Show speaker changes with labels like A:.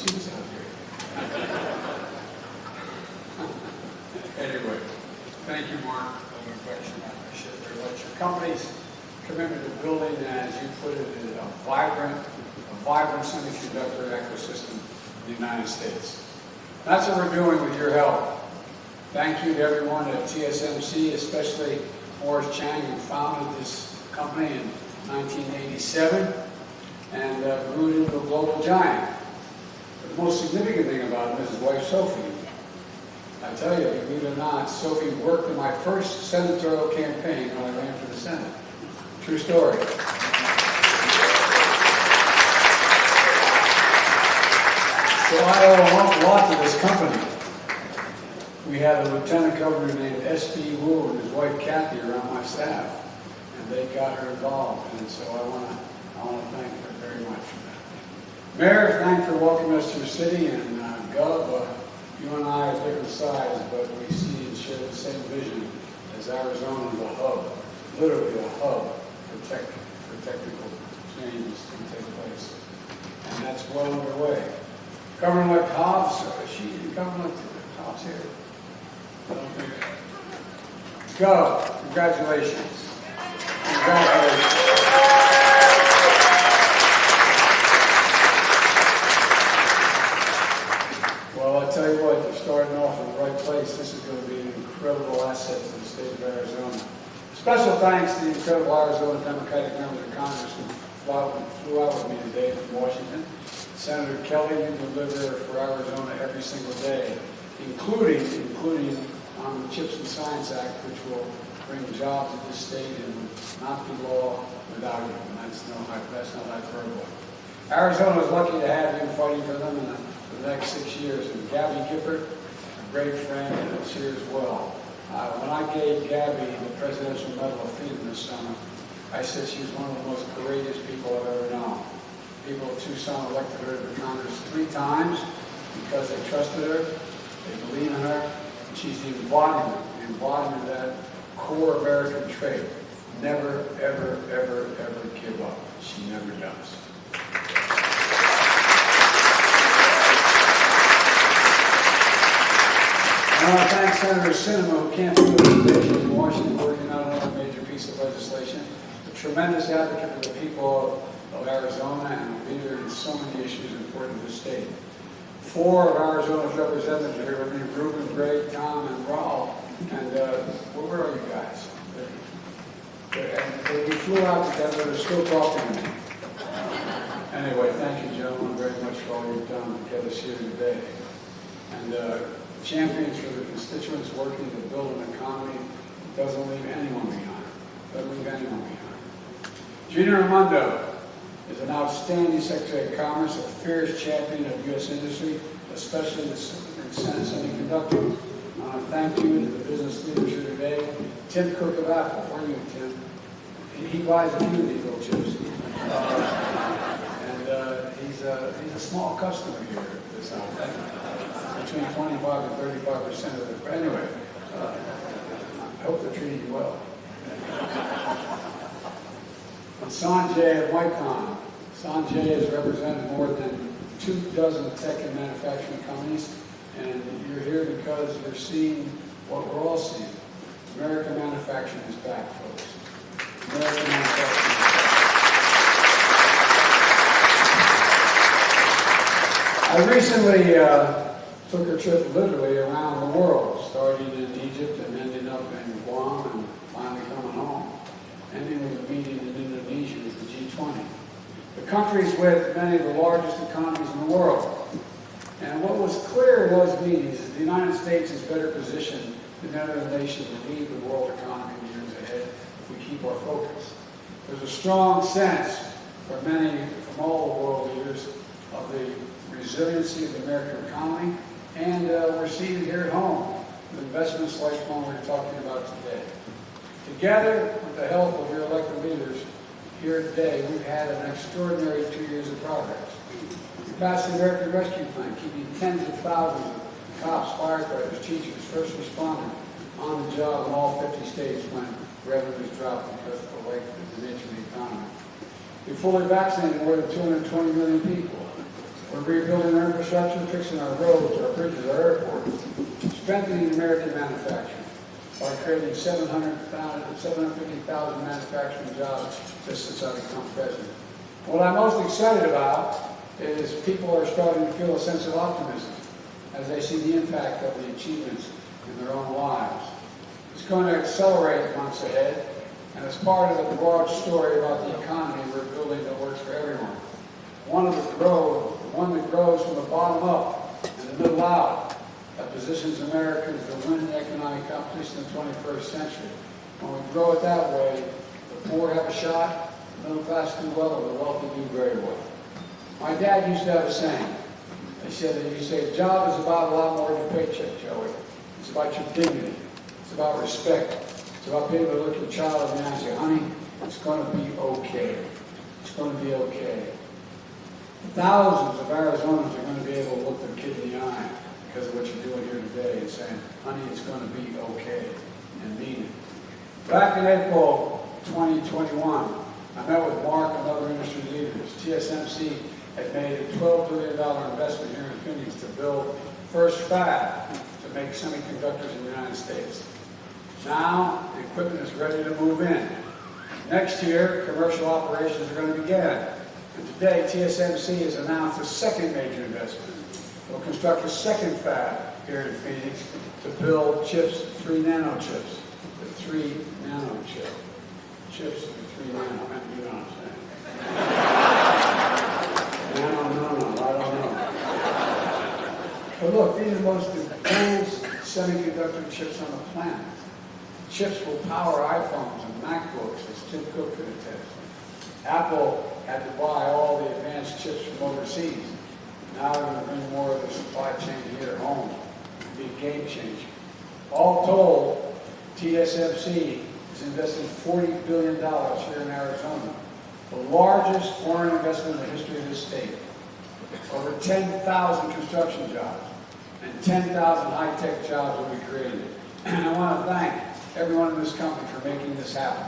A: seats out here. Anyway, thank you, Mark, for the question. I appreciate it very much. Your company's commitment to building, as you put it, a vibrant semiconductor ecosystem in the United States. That's what we're doing with your help. Thank you to everyone at TSMC, especially Morris Chang, who founded this company in 1987 and grew it into a global giant. But the most significant thing about him is his wife, Sophie. I tell you, believe it or not, Sophie worked in my first senatorial campaign when I ran for the Senate. True story. So I owe an awful lot to this company. We had a lieutenant governor named S.B. Wu and his wife Kathy around my staff, and they got her involved, and so I want to thank her very much for that. Mayor, thanks for welcoming us to your city, and Gov, you and I are different sides, but we see and share the same vision as Arizona is a hub, literally a hub for technical changes to take place, and that's well underway. Governor-elect Hobbs, Governor-elect Hobbs here. Gov, congratulations. Congratulations. Well, I'll tell you what, you're starting off in the right place. This is going to be an incredible asset to the state of Arizona. Special thanks to the incredible Arizona Democratic members of Congress who flew out with me today from Washington. Senator Kelly, you deliver for Arizona every single day, including on the CHIPS and Science Act, which will bring jobs to this state and would not be law without you. And that's no hyperbole. Arizona is lucky to have you fighting for them for the next 6 years. And Gabby Gifford, a great friend, is here as well. When I gave Gabby the Presidential Medal of Freedom this summer, I said she was one of the most courageous people I've ever known. People of Tucson elected her to Congress 3 times because they trusted her, they believe in her, and she's the embodiment of that core American trait. Never, ever, ever, ever give up. She never does. I want to thank Senator Sinema, who can't be with us today in Washington, working on another major piece of legislation. A tremendous advocate for the people of Arizona and a leader in so many issues important to the state. 4 of Arizona's representatives are here with me: Ruben, Greg, Tom, and Raul. And where are you guys? We flew out together. They're still talking to me. Anyway, thank you, gentlemen, very much for all you've done to get us here today. And champions for the constituents working to build an economy that doesn't leave anyone behind. Gina Raimondo is an outstanding Secretary of Commerce, a fierce champion of U.S. industry, especially the semiconductor. I want to thank you to the business leaders here today. Tim Cook of Apple, where are you, Tim? He buys a few of these little chips. He's a small customer here at this outfit. Between 25 and 35% of it. Anyway, I hope they're treating you well. And Sanjay of Micron. Sanjay has represented more than 24 tech and manufacturing companies, and you're here because you're seeing what we're all seeing. American manufacturing is back, folks. American manufacturing is back. I recently took a trip literally around the world, starting in Egypt and ending up in Guam and finally coming home, ending with a meeting in Indonesia with the G20. The countries with many of the largest economies in the world. And what was clear in those meetings is the United States is better positioned than any other nation to lead the world economy in the years ahead if we keep our focus. There's a strong sense from all the world leaders of the resiliency of the American economy, and we're seeing it here at home with investments like the one we're talking about today. Together, with the help of your elected leaders here today, we've had an extraordinary 2 years of progress. We passed the American Rescue Plan, keeping tens of thousands of cops, firefighters, teachers, first responders on the job in all 50 states when revenues dropped because of the nature of the economy. We fully vaccinated more than 220 million people. We're We're rebuilding our infrastructure, fixing our roads, our bridges, our airports, strengthening American manufacturing by creating 750,000 manufacturing jobs just since I become president. What I'm most excited about is people are starting to feel a sense of optimism as they see the impact of the achievements in their own lives. It's going to accelerate months ahead, and it's part of the broad story about the economy we're building that works for everyone. One that grows from the bottom up and the middle out, that positions Americans to win the economic competition in the 21st century. When we grow it that way, the poor have a shot, the middle class do well, and the wealthy do very well. My dad used to have a saying. He said that you say, a job is about a lot more than a paycheck, Joey. It's about your dignity. It's about respect. It's about being able to look your child in the eye and say, honey, it's going to be okay. It's going to be okay. Thousands of Arizonans are going to be able to look their kid in the eye because of what you're doing here today and saying, honey, it's going to be okay, and mean it. Back in April 2021, I met with Mark and other industry leaders. TSMC had made a $12 billion investment here in Phoenix to build first fab to make semiconductors in the United States. Now, the equipment is ready to move in. Next year, commercial operations are going to begin. And today, TSMC has announced a second major investment. We'll construct a second fab here in Phoenix to build chips, 3 nano chips. The 3 nano chip. Chips with 3 nano. You know what I'm saying? Nano, I don't know. But look, these are the most advanced semiconductor chips on the planet. Chips will power iPhones and MacBooks, as Tim Cook could attest. Apple had to buy all the advanced chips from overseas. Now they're going to bring more of the supply chain here at home. It'll be a game changer. All told, TSMC is investing $40 billion here in Arizona, the largest foreign investment in the history of this state. Over 10,000 construction jobs and 10,000 high-tech jobs will be created. And I want to thank everyone in this company for making this happen.